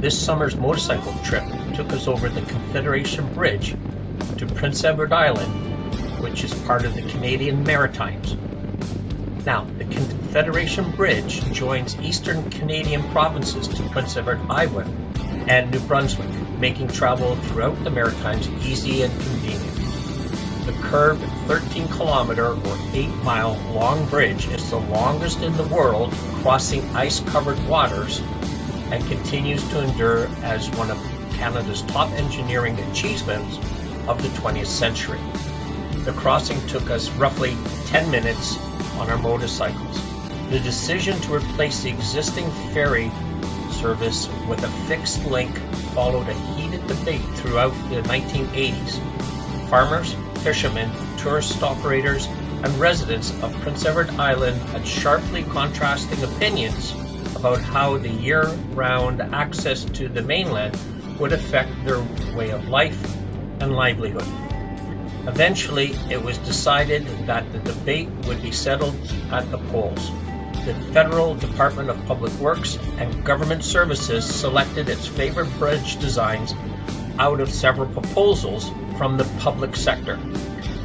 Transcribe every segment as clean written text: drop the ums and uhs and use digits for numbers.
This summer's motorcycle trip took us over the Confederation Bridge to Prince Edward Island, which is part of the Canadian Maritimes. Now, the Confederation Bridge joins eastern Canadian provinces to Prince Edward Island and New Brunswick, making travel throughout the Maritimes easy and convenient. The curved 13-kilometer or 8-mile long bridge is the longest in the world, crossing ice-covered waters, and continues to endure as one of Canada's top engineering achievements of the 20th century. The crossing took us roughly 10 minutes on our motorcycles. The decision to replace the existing ferry service with a fixed link followed a heated debate throughout the 1980s. Farmers, fishermen, tourist operators, and residents of Prince Edward Island had sharply contrasting opinions about how the year-round access to the mainland would affect their way of life and livelihood. Eventually, it was decided that the debate would be settled at the polls. The Federal Department of Public Works and Government Services selected its favorite bridge designs out of several proposals from the public sector.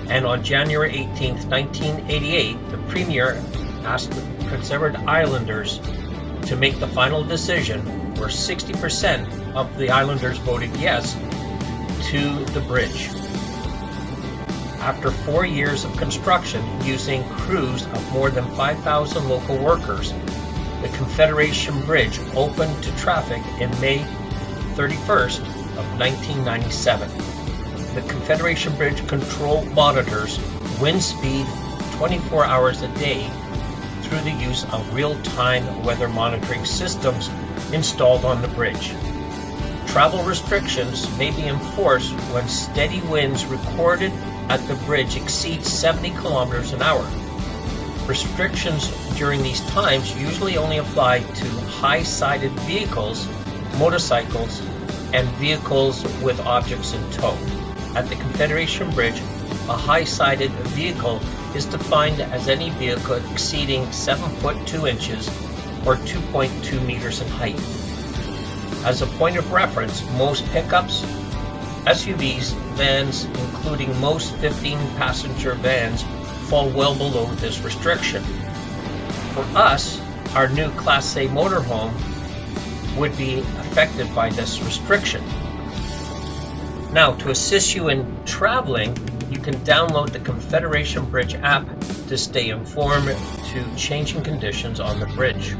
And on January 18, 1988, the Premier asked the Prince Edward Islanders to make the final decision, where 60% of the Islanders voted yes to the bridge. After 4 years of construction using crews of more than 5,000 local workers, the Confederation Bridge opened to traffic in May 31st of 1997. The Confederation Bridge control monitors wind speed 24 hours a day through the use of real-time weather monitoring systems installed on the bridge. Travel restrictions may be enforced when steady winds recorded at the bridge exceed 70 kilometers an hour. Restrictions during these times usually only apply to high-sided vehicles, motorcycles, and vehicles with objects in tow. At the Confederation Bridge, a high-sided vehicle is defined as any vehicle exceeding 7 foot 2 inches or 2.2 meters in height. As a point of reference, most pickups, SUVs, vans, including most 15-passenger vans, fall well below this restriction. For us, our new Class A motorhome would be affected by this restriction. Now, to assist you in traveling, you can download the Confederation Bridge app to stay informed to changing conditions on the bridge.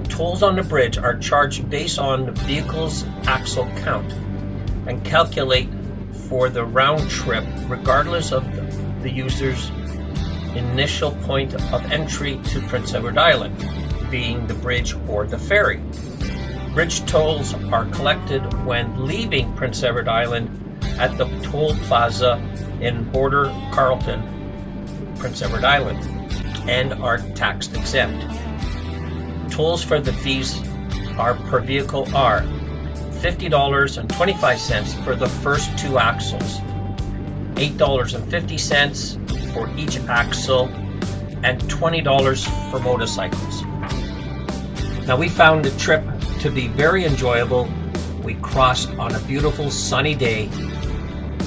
Tolls on the bridge are charged based on the vehicle's axle count and calculate for the round trip regardless of the user's initial point of entry to Prince Edward Island, being the bridge or the ferry. Bridge tolls are collected when leaving Prince Edward Island at the toll plaza in Border Carlton, Prince Edward Island, and are tax exempt. Tolls for the fees per vehicle are $50.25 for the first 2 axles, $8.50 for each axle, and $20 for motorcycles. Now, we found the trip to be very enjoyable. We crossed on a beautiful sunny day,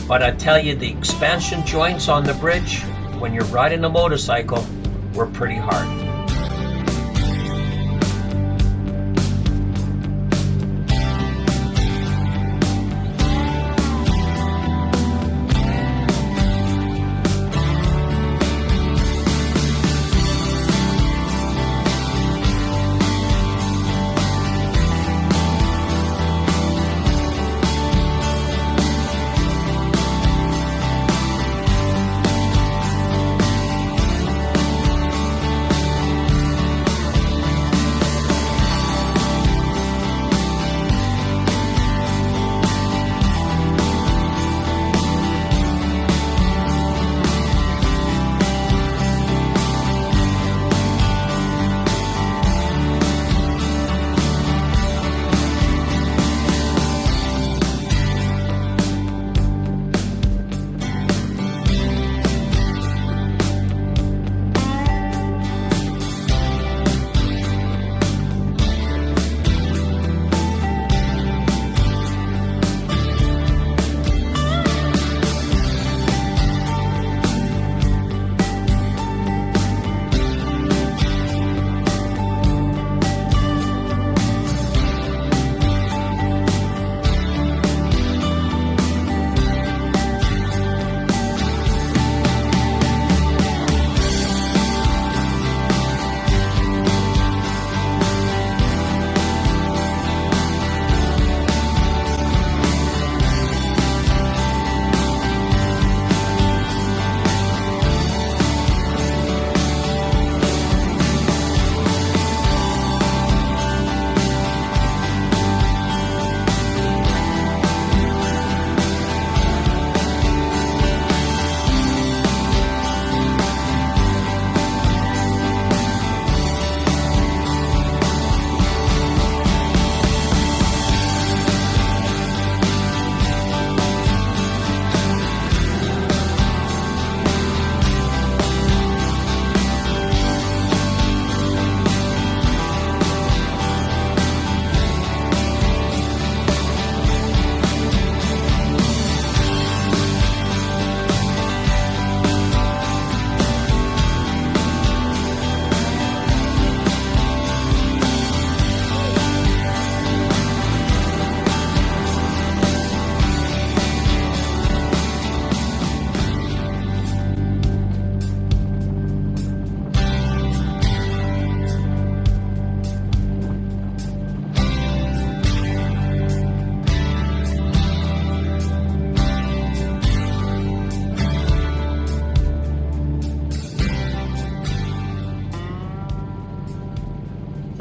but I tell you, the expansion joints on the bridge when you're riding a motorcycle were pretty hard.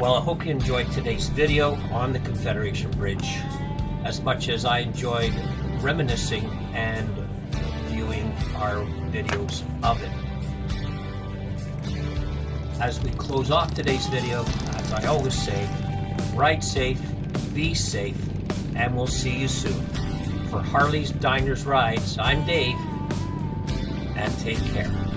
Well, I hope you enjoyed today's video on the Confederation Bridge as much as I enjoyed reminiscing and viewing our videos of it. As we close off today's video, as I always say, ride safe, be safe, and we'll see you soon. For Harleys, Diners, Rides, I'm Dave, and take care.